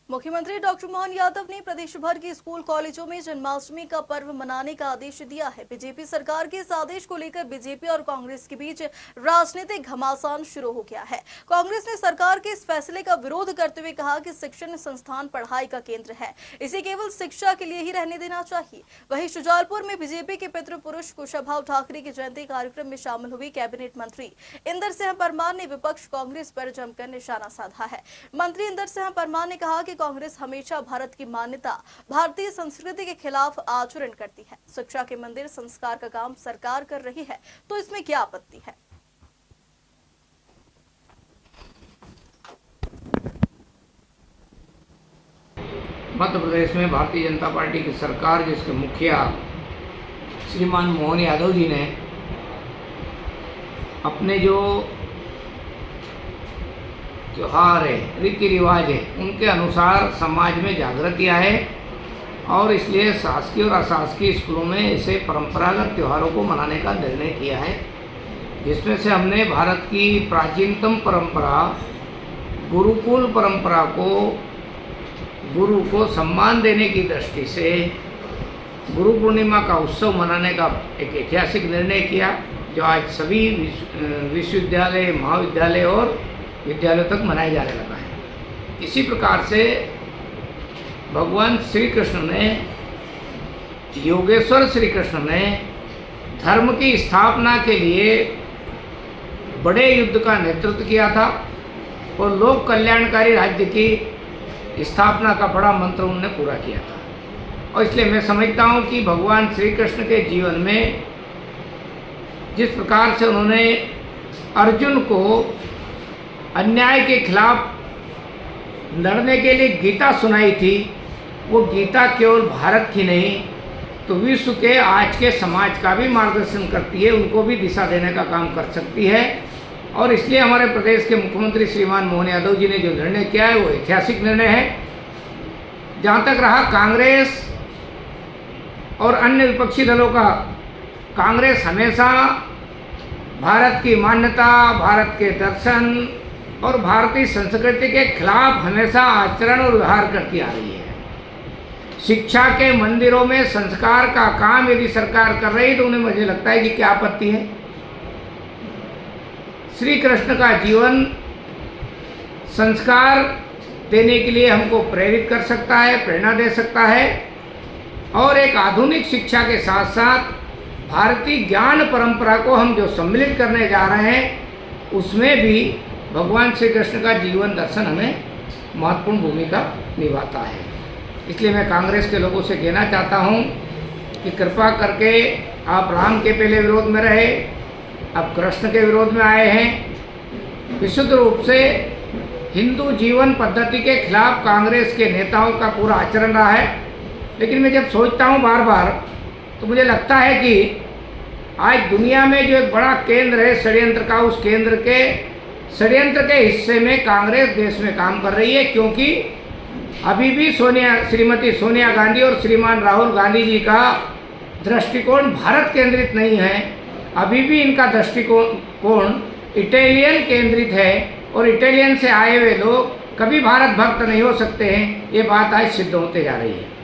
मुख्यमंत्री डॉक्टर मोहन यादव ने प्रदेश भर के स्कूल कॉलेजों में जन्माष्टमी का पर्व मनाने का आदेश दिया है। बीजेपी सरकार के इस आदेश को लेकर बीजेपी और कांग्रेस के बीच राजनीतिक घमासान शुरू हो गया है। कांग्रेस ने सरकार के इस फैसले का विरोध करते हुए कहा कि शिक्षण संस्थान पढ़ाई का केंद्र है, इसे केवल शिक्षा के लिए ही रहने देना चाहिए। वहीं शुजालपुर में बीजेपी के पितृ पुरुष कुशाभाऊ ठाकरे के जयंती कार्यक्रम में शामिल हुई कैबिनेट मंत्री इंदर सिंह परमार ने विपक्ष कांग्रेस पर जमकर निशाना साधा है। मंत्री इंदर सिंह परमार ने कहा कि कांग्रेस हमेशा भारत की मान्यता, भारतीय संस्कृति के खिलाफ आचरण करती है। शिक्षा के मंदिर संस्कार का काम सरकार कर रही है, तो इसमें क्या आपत्ति है। मध्य प्रदेश में भारतीय जनता पार्टी की सरकार, जिसके मुखिया श्रीमान मोहन यादव जी ने अपने जो त्योहार है, रीति रिवाज है, उनके अनुसार समाज में जागृत किया है और इसलिए शासकीय और अशासकीय स्कूलों में ऐसे परंपरागत त्योहारों को मनाने का निर्णय किया है, जिसमें से हमने भारत की प्राचीनतम परंपरा गुरुकुल परंपरा को, गुरु को सम्मान देने की दृष्टि से गुरु पूर्णिमा का उत्सव मनाने का एक ऐतिहासिक निर्णय किया, जो आज सभी विश्वविद्यालय, महाविद्यालय और विद्यालयों तक मनाया जाने लगा है। इसी प्रकार से भगवान श्री कृष्ण ने, योगेश्वर श्री कृष्ण ने धर्म की स्थापना के लिए बड़े युद्ध का नेतृत्व किया था और लोक कल्याणकारी राज्य की स्थापना का बड़ा मंत्र उन्होंने पूरा किया था। और इसलिए मैं समझता हूँ कि भगवान श्री कृष्ण के जीवन में जिस प्रकार से उन्होंने अर्जुन को अन्याय के खिलाफ लड़ने के लिए गीता सुनाई थी, वो गीता केवल भारत की नहीं तो विश्व के आज के समाज का भी मार्गदर्शन करती है, उनको भी दिशा देने का काम कर सकती है। और इसलिए हमारे प्रदेश के मुख्यमंत्री श्रीमान मोहन यादव जी ने जो निर्णय किया है वो ऐतिहासिक निर्णय है। जहाँ तक रहा कांग्रेस और अन्य विपक्षी दलों का, कांग्रेस हमेशा भारत की मान्यता, भारत के दर्शन और भारतीय संस्कृति के खिलाफ हमेशा आचरण और व्यवहार करती आ रही है। शिक्षा के मंदिरों में संस्कार का काम यदि सरकार कर रही है तो उन्हें मुझे लगता है कि क्या आपत्ति है। श्री कृष्ण का जीवन संस्कार देने के लिए हमको प्रेरित कर सकता है, प्रेरणा दे सकता है और एक आधुनिक शिक्षा के साथ साथ भारतीय ज्ञान परंपरा को हम जो सम्मिलित करने जा रहे हैं उसमें भी भगवान श्री कृष्ण का जीवन दर्शन हमें महत्वपूर्ण भूमिका निभाता है। इसलिए मैं कांग्रेस के लोगों से कहना चाहता हूं कि कृपा करके आप राम के पहले विरोध में रहे, अब कृष्ण के विरोध में आए हैं। विशुद्ध रूप से हिंदू जीवन पद्धति के खिलाफ कांग्रेस के नेताओं का पूरा आचरण रहा है। लेकिन मैं जब सोचता हूं बार बार तो मुझे लगता है कि आज दुनिया में जो एक बड़ा केंद्र है षड्यंत्र का, उस केंद्र के षड्यंत्र के हिस्से में कांग्रेस देश में काम कर रही है, क्योंकि अभी भी श्रीमती सोनिया गांधी और श्रीमान राहुल गांधी जी का दृष्टिकोण भारत केंद्रित नहीं है। अभी भी इनका दृष्टिकोण इटालियन केंद्रित है और इटालियन से आए हुए लोग कभी भारत भक्त नहीं हो सकते हैं। ये बात आज सिद्ध होते जा रही है।